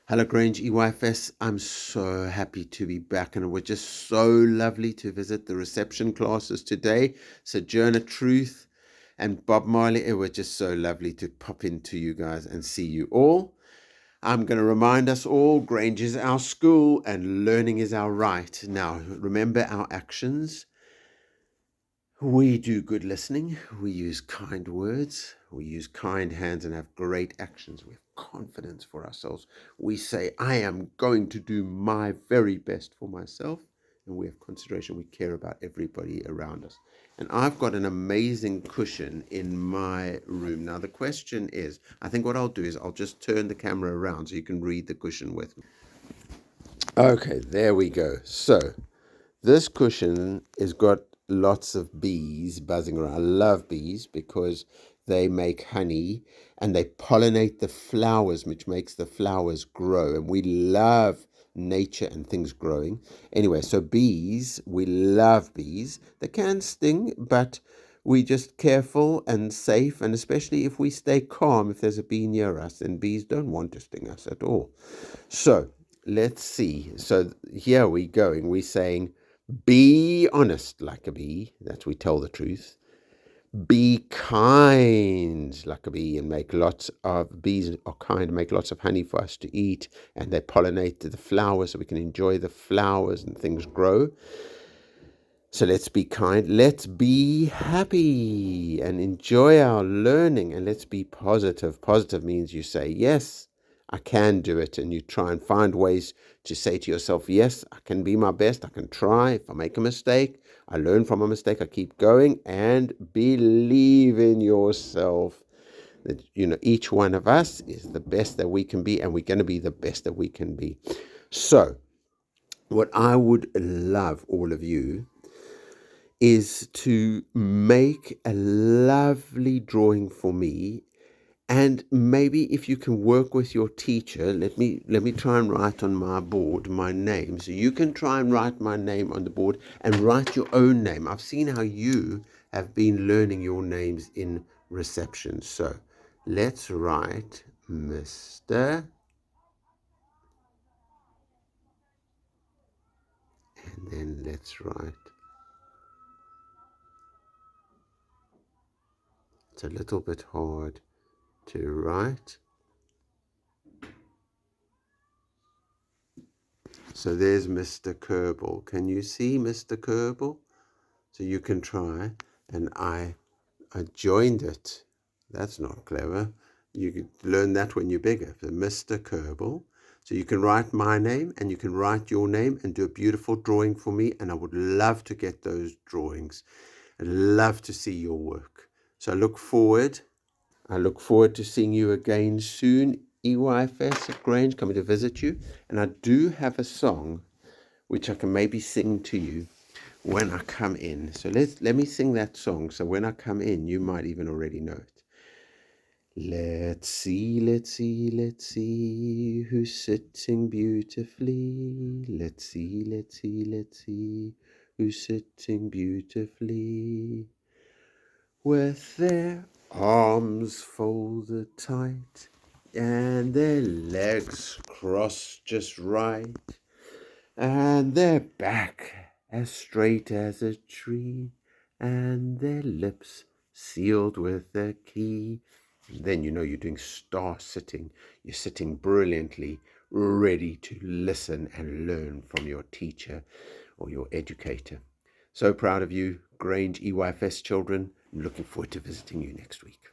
Hello, Grange EYFS. I'm so happy to be back, and it was just so lovely to visit the reception classes today. Sojourner Truth and Bob Marley. It was just so lovely to pop into you guys and see you all. I'm going to remind us all Grange is our school and learning is our right. Now, remember our actions. We do good listening. We use kind words. We use kind hands and have great actions. We have confidence for ourselves. We say, I am going to do my very best for myself. And we have consideration. We care about everybody around us. And I've got an amazing cushion in my room. Now, the question is, I think what I'll do is I'll just turn the camera around so you can read the cushion with me. Okay, there we go. So, this cushion has got lots of bees buzzing around. I love bees because they make honey and they pollinate the flowers, which makes the flowers grow. And we love nature and things growing. Anyway, so bees, we love bees. They can sting, but we just careful and safe. And especially if we stay calm, if there's a bee near us, then bees don't want to sting us at all. So let's see. So here we going. We're saying, be honest like a bee, that we tell the truth. Be kind like a bee and make lots of bees are kind, make lots of honey for us to eat, and they pollinate the flowers so we can enjoy the flowers and things grow. So let's be kind, let's be happy and enjoy our learning, and let's be positive. Positive means you say, yes, I can do it, and you try and find ways to say to yourself, yes, I can be my best, I can try. If I make a mistake, I learn from a mistake, I keep going, and believe in yourself. That, each one of us is the best that we can be, and we're going to be the best that we can be. So what I would love all of you is to make a lovely drawing for me, and maybe if you can work with your teacher, let me try and write on my board my name, so you can try and write my name on the board and write your own name. I've seen how you have been learning your names in reception, so let's write Mr. and then let's write, it's a little bit hard to write. So there's Mr. Kerbal. Can you see Mr. Kerbal? So you can try. And I joined it. That's not clever. You could learn that when you're bigger. So Mr. Kerbal. So you can write my name and you can write your name and do a beautiful drawing for me. And I would love to get those drawings. I'd love to see your work. So I look forward to seeing you again soon. EYFS at Grange, coming to visit you. And I do have a song which I can maybe sing to you when I come in. So let me sing that song. So when I come in, you might even already know it. Let's see, let's see, let's see who's sitting beautifully. Let's see, let's see, let's see who's sitting beautifully. With their arms folded tight and their legs crossed just right and their back as straight as a tree and their lips sealed with a key. And then you're doing star sitting. You're sitting brilliantly, ready to listen and learn from your teacher or your educator. So proud of you, Grange EYFS children. I'm looking forward to visiting you next week.